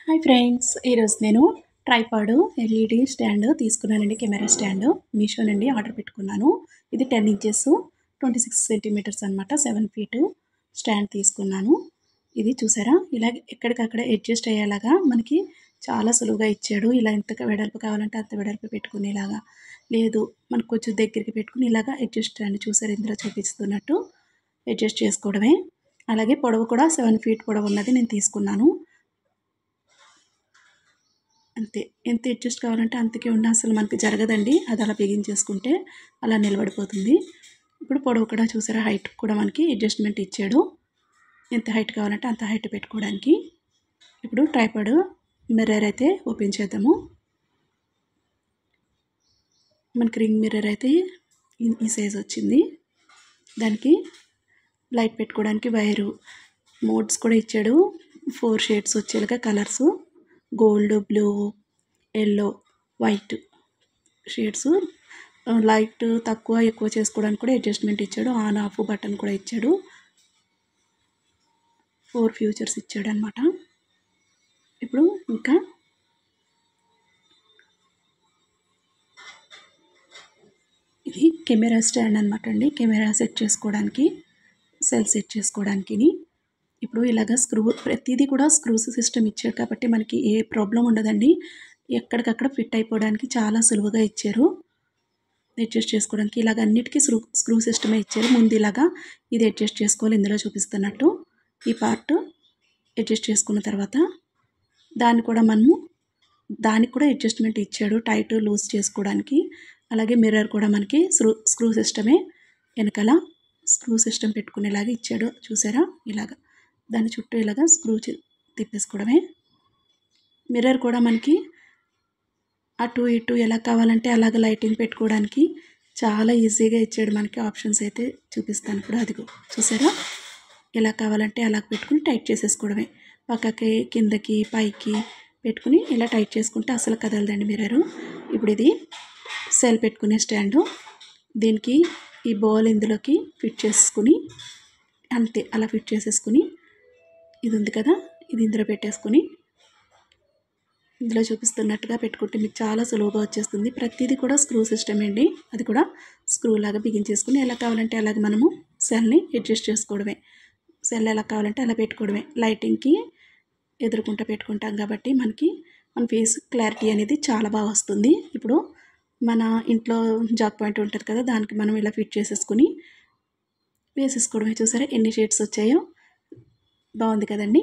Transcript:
Hi friends, ఈరోజు నేను tripod LED stand తీసుకున్నానండి. కెమెరా స్టాండ్ మీషో నుండి ఆర్డర్ పెట్టుకున్నాను. ఇది 10 ఇంచెస్ 26 సెంటీమీటర్స్ అనమాట. 7 ఫీట్ స్టాండ్ తీసుకున్నాను. ఇది చూసారా, ఇలా ఎక్కడికక్కడ అడ్జస్ట్ అయ్యేలాగా మనకి చాలా సులువుగా ఇచ్చాడు. ఇలా ఎంత వెడల్పు కావాలంటే అంత వెడల్పు పెట్టుకునేలాగా, లేదు మనకు కొంచెం దగ్గరికి పెట్టుకుని ఇలాగా అడ్జస్ట్ అండి. చూసారు, ఇందులో చూపిస్తున్నట్టు అడ్జస్ట్ చేసుకోవడమే. అలాగే పొడవు కూడా 7 ఫీట్ పొడవు ఉన్నది నేను తీసుకున్నాను. అంతే, ఎంత అడ్జస్ట్ కావాలంటే అంతకే ఉండి అసలు మనకి జరగదండి. అది అలా బిగించేసుకుంటే అలా నిలబడిపోతుంది. ఇప్పుడు పొడవు కూడా చూసారా, హైట్ కూడా మనకి అడ్జస్ట్మెంట్ ఇచ్చాడు. ఎంత హైట్ కావాలంటే అంత హైట్ పెట్టుకోవడానికి. ఇప్పుడు ట్రైపాడ్ మిర్రర్ అయితే ఓపెన్ చేద్దాము. మనకి రింగ్ మిర్రర్ అయితే ఈ సైజ్ వచ్చింది. దానికి లైట్ పెట్టుకోవడానికి వైరు, మోడ్స్ కూడా ఇచ్చాడు. 4 షేడ్స్ వచ్చేలాగా colours, gold, blue, yellow, white shades. Light తక్కువ ఎక్కువ చేసుకోవడానికి కూడా అడ్జస్ట్మెంట్ ఇచ్చాడు. ఆన్ ఆఫ్ బటన్ కూడా ఇచ్చాడు. 4 ఫ్యూచర్స్ ఇచ్చాడు అనమాట. ఇప్పుడు ఇంకా ఇది కెమెరా స్టాండ్ అనమాట అండి. కెమెరా సెట్ చేసుకోవడానికి, సెల్ సెట్ చేసుకోవడానికి. ఇప్పుడు ఇలాగ ప్రతిదీ కూడా స్క్రూస్ సిస్టమ్ ఇచ్చాడు కాబట్టి మనకి ఏ ప్రాబ్లం ఉండదండి. ఎక్కడికక్కడ ఫిట్ అయిపోవడానికి చాలా సులువుగా ఇచ్చారు. అడ్జస్ట్ చేసుకోవడానికి ఇలాగ అన్నిటికీ స్క్రూ సిస్టమే ఇచ్చారు. ముందు ఇలాగా ఇది అడ్జస్ట్ చేసుకోవాలి, ఇందులో చూపిస్తున్నట్టు ఈ పార్ట్ అడ్జస్ట్ చేసుకున్న తర్వాత దానికి కూడా అడ్జస్ట్మెంట్ ఇచ్చాడు, టైట్ లూజ్ చేసుకోవడానికి. అలాగే మిర్రర్ కూడా మనకి స్క్రూ సిస్టమే, వెనకాల స్క్రూ సిస్టమ్ పెట్టుకునేలాగా ఇచ్చాడు. చూసారా, ఇలాగా దాని చుట్టూ ఇలాగా స్క్రూ తిప్పేసుకోవడమే. మిర్రర్ కూడా మనకి అటు ఇటు ఎలా కావాలంటే అలాగ లైటింగ్ పెట్టుకోవడానికి చాలా ఈజీగా ఇచ్చాడు. మనకి ఆప్షన్స్ అయితే చూపిస్తాను ఇప్పుడు. అదిగో చూసారా, ఎలా కావాలంటే అలా పెట్టుకుని టైట్ చేసేసుకోవడమే. పక్కకి, కిందకి, పైకి పెట్టుకుని ఇలా టైట్ చేసుకుంటే అసలు కదలదండి మిర్రరు. ఇప్పుడు ఇది సెల్ పెట్టుకునే స్టాండు. దీనికి ఈ బాల్ ఇందులోకి ఫిట్ చేసుకుని అంతే, అలా ఫిట్ చేసేసుకుని ఇది ఉంది కదా, ఇది ఇందులో పెట్టేసుకుని ఇందులో చూపిస్తున్నట్టుగా పెట్టుకుంటే మీకు చాలా సులువుగా వచ్చేస్తుంది. ప్రతిదీ కూడా స్క్రూ సిస్టమ్ అండి. అది కూడా స్క్రూ లాగా బిగించేసుకుని ఎలా కావాలంటే అలాగే మనము సెల్ని అడ్జస్ట్ చేసుకోవడమే. సెల్ ఎలా కావాలంటే అలా పెట్టుకోవడమే. లైటింగ్కి ఎదురుకుంటా పెట్టుకుంటాం కాబట్టి మన ఫేస్ క్లారిటీ అనేది చాలా బాగా వస్తుంది. ఇప్పుడు మన ఇంట్లో జాక్ పాయింట్ ఉంటుంది కదా, దానికి మనం ఇలా ఫిట్ చేసేసుకుని వేసేసుకోవడమే. చూసారా ఎన్ని షేడ్స్ వచ్చాయో, బాగుంది కదండి.